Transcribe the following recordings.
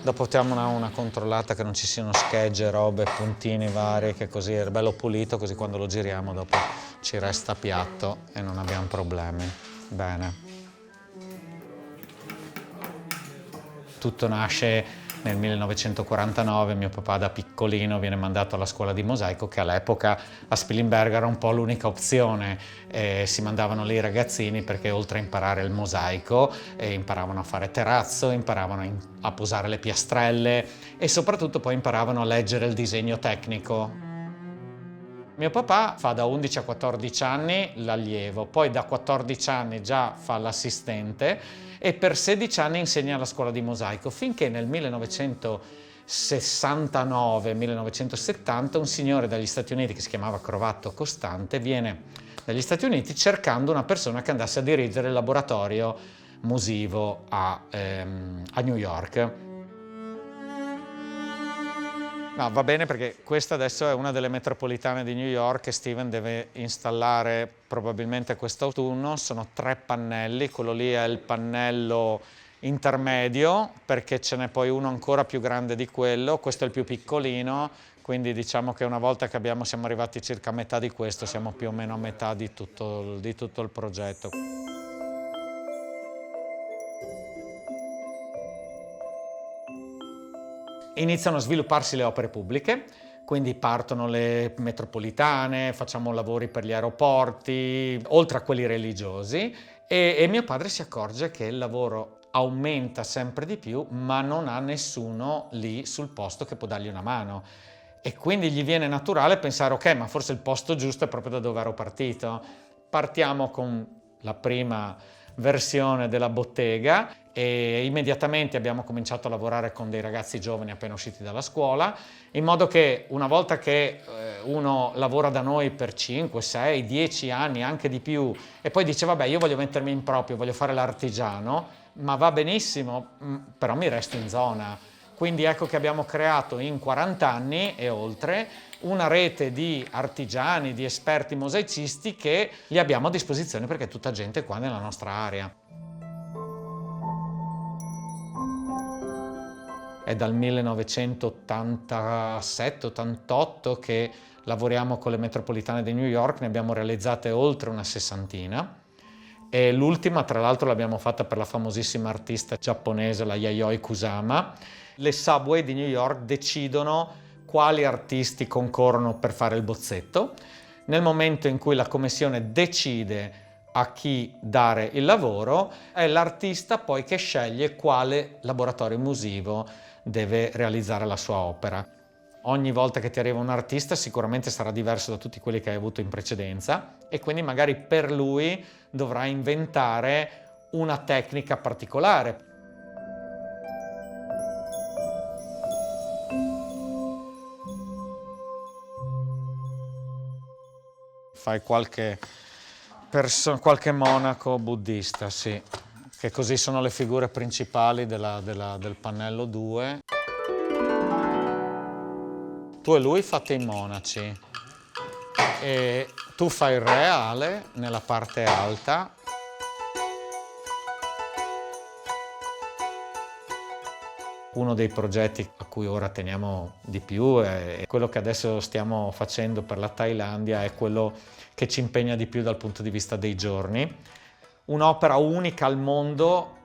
Dopo diamo una controllata che non ci siano schegge, robe, puntini vari, che così è bello pulito, così quando lo giriamo dopo ci resta piatto e non abbiamo problemi. Bene. Tutto nasce nel 1949, mio papà da piccolino viene mandato alla scuola di mosaico, che all'epoca a Spilimbergo era un po' l'unica opzione. Si mandavano lì i ragazzini perché oltre a imparare il mosaico imparavano a fare terrazzo, imparavano a posare le piastrelle e soprattutto poi imparavano a leggere il disegno tecnico. Mio papà fa da 11 a 14 anni l'allievo, poi da 14 anni già fa l'assistente e per 16 anni insegna alla scuola di mosaico, finché nel 1969-1970 un signore dagli Stati Uniti che si chiamava Crovatto Costante viene dagli Stati Uniti cercando una persona che andasse a dirigere il laboratorio musivo a New York. No, va bene perché questa adesso è una delle metropolitane di New York che Steven deve installare probabilmente quest'autunno. Sono 3 pannelli, quello lì è il pannello intermedio perché ce n'è poi uno ancora più grande di quello, questo è il più piccolino, quindi diciamo che una volta che siamo arrivati circa a metà di questo, siamo più o meno a metà di tutto il progetto. Iniziano a svilupparsi le opere pubbliche, quindi partono le metropolitane, facciamo lavori per gli aeroporti, oltre a quelli religiosi, e mio padre si accorge che il lavoro aumenta sempre di più, ma non ha nessuno lì sul posto che può dargli una mano. E quindi gli viene naturale pensare, ok, ma forse il posto giusto è proprio da dove ero partito. Partiamo con la prima versione della bottega e immediatamente abbiamo cominciato a lavorare con dei ragazzi giovani appena usciti dalla scuola, in modo che una volta che uno lavora da noi per 5, 6, 10 anni, anche di più, e poi dice vabbè io voglio mettermi in proprio, voglio fare l'artigiano, ma va benissimo, però mi resto in zona. Quindi ecco che abbiamo creato in 40 anni e oltre una rete di artigiani, di esperti mosaicisti che li abbiamo a disposizione perché è tutta gente qua nella nostra area. È dal 1987-88 che lavoriamo con le metropolitane di New York, ne abbiamo realizzate oltre una 60. E l'ultima, tra l'altro, l'abbiamo fatta per la famosissima artista giapponese, la Yayoi Kusama. Le subway di New York decidono quali artisti concorrono per fare il bozzetto. Nel momento in cui la commissione decide a chi dare il lavoro, è l'artista poi che sceglie quale laboratorio musivo deve realizzare la sua opera. Ogni volta che ti arriva un artista sicuramente sarà diverso da tutti quelli che hai avuto in precedenza e quindi magari per lui dovrai inventare una tecnica particolare. Fai qualche monaco buddista, sì, che così sono le figure principali del pannello 2. Tu e lui fate i monaci e tu fai il reale nella parte alta. Uno dei progetti a cui ora teniamo di più è quello che adesso stiamo facendo per la Thailandia, è quello che ci impegna di più dal punto di vista dei giorni. Un'opera unica al mondo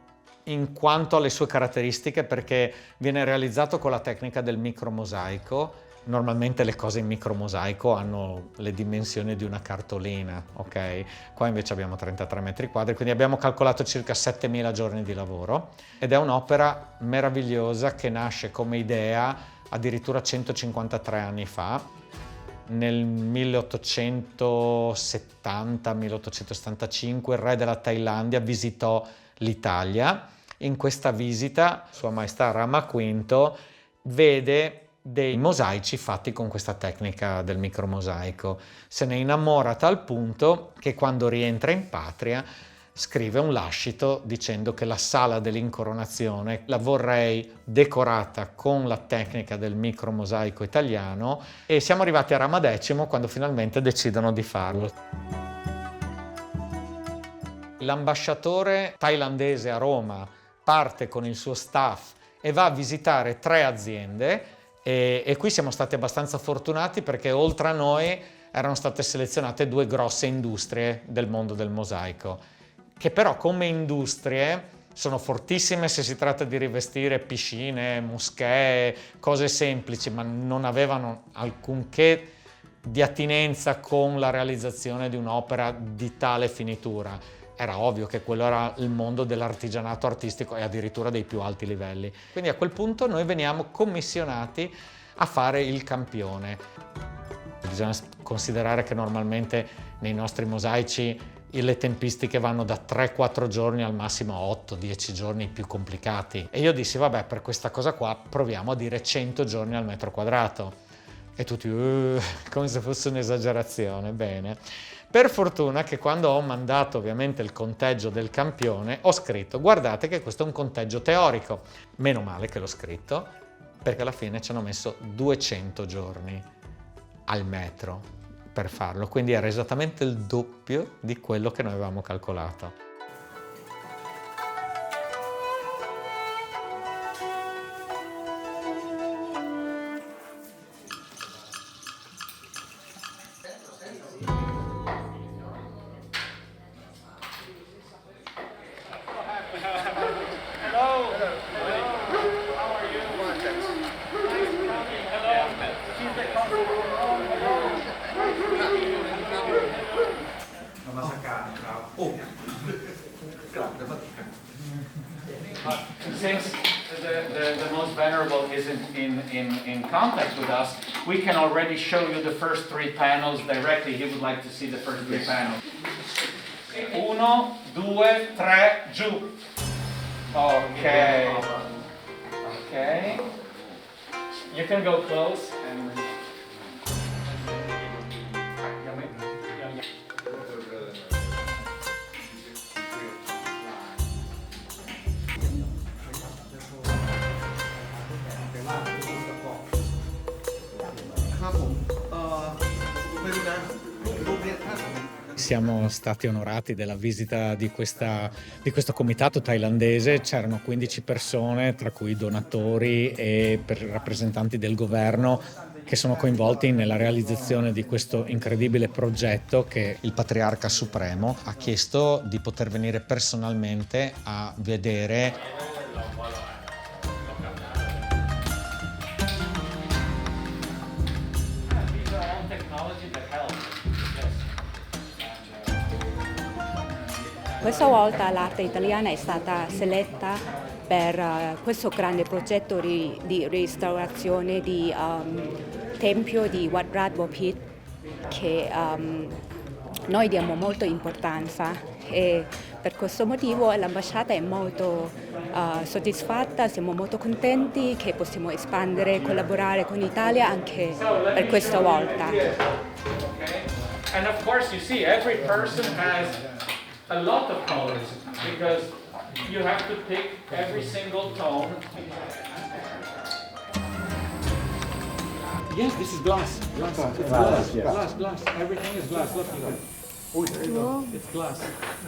in quanto alle sue caratteristiche, perché viene realizzato con la tecnica del micromosaico. Normalmente le cose in micromosaico hanno le dimensioni di una cartolina, ok? Qua invece abbiamo 33 metri quadri, quindi abbiamo calcolato circa 7.000 giorni di lavoro ed è un'opera meravigliosa che nasce come idea addirittura 153 anni fa. Nel 1870-1875 il re della Thailandia visitò l'Italia. In questa visita Sua Maestà Rama V vede dei mosaici fatti con questa tecnica del micromosaico. Se ne innamora a tal punto che quando rientra in patria scrive un lascito dicendo che la sala dell'incoronazione la vorrei decorata con la tecnica del micromosaico italiano, e siamo arrivati a Rama X quando finalmente decidono di farlo. L'ambasciatore thailandese a Roma parte con il suo staff e va a visitare 3 aziende e qui siamo stati abbastanza fortunati perché oltre a noi erano state selezionate 2 grosse industrie del mondo del mosaico, che però come industrie sono fortissime se si tratta di rivestire piscine, moschee, cose semplici, ma non avevano alcunché di attinenza con la realizzazione di un'opera di tale finitura. Era ovvio che quello era il mondo dell'artigianato artistico e addirittura dei più alti livelli. Quindi a quel punto noi veniamo commissionati a fare il campione. Bisogna considerare che normalmente nei nostri mosaici le tempistiche vanno da 3-4 giorni al massimo 8-10 giorni più complicati. E io dissi, vabbè, per questa cosa qua proviamo a dire 100 giorni al metro quadrato. E tutti, come se fosse un'esagerazione. Bene. Per fortuna che quando ho mandato ovviamente il conteggio del campione, ho scritto, guardate che questo è un conteggio teorico. Meno male che l'ho scritto, perché alla fine ci hanno messo 200 giorni al metro per farlo, quindi era esattamente il doppio di quello che noi avevamo calcolato. Since the most venerable is in contact with us, we can already show you the first 3 panels directly. He would like to see the first 3 panels. 1, 2, 3, giù. Okay. Okay. You can go close and. Siamo stati onorati della visita di questo comitato thailandese. C'erano 15 persone, tra cui donatori e rappresentanti del governo, che sono coinvolti nella realizzazione di questo incredibile progetto che il Patriarca Supremo ha chiesto di poter venire personalmente a vedere. Questa volta l'arte italiana è stata seletta per questo grande progetto di restaurazione di tempio di Wat Rat Bopit che noi diamo molta importanza e per questo motivo l'ambasciata è molto soddisfatta, siamo molto contenti che possiamo espandere e collaborare con l'Italia anche per questa volta. And of course you see every person has a lot of colors because you have to pick every single tone. Yes, this is glass. Glass. It's glass. Yes. Glass. Everything is glass. It's glass.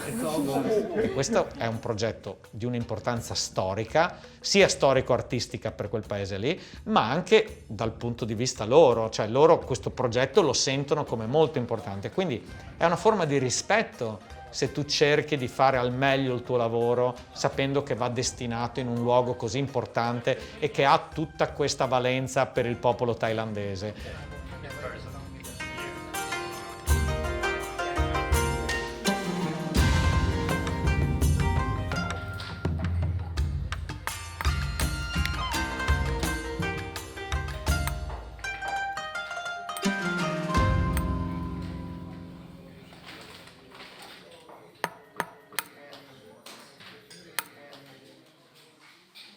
It's all glass. E questo è un progetto di un'importanza storica, sia storico-artistica per quel paese lì, ma anche dal punto di vista loro, cioè loro questo progetto lo sentono come molto importante, quindi è una forma di rispetto se tu cerchi di fare al meglio il tuo lavoro sapendo che va destinato in un luogo così importante e che ha tutta questa valenza per il popolo thailandese.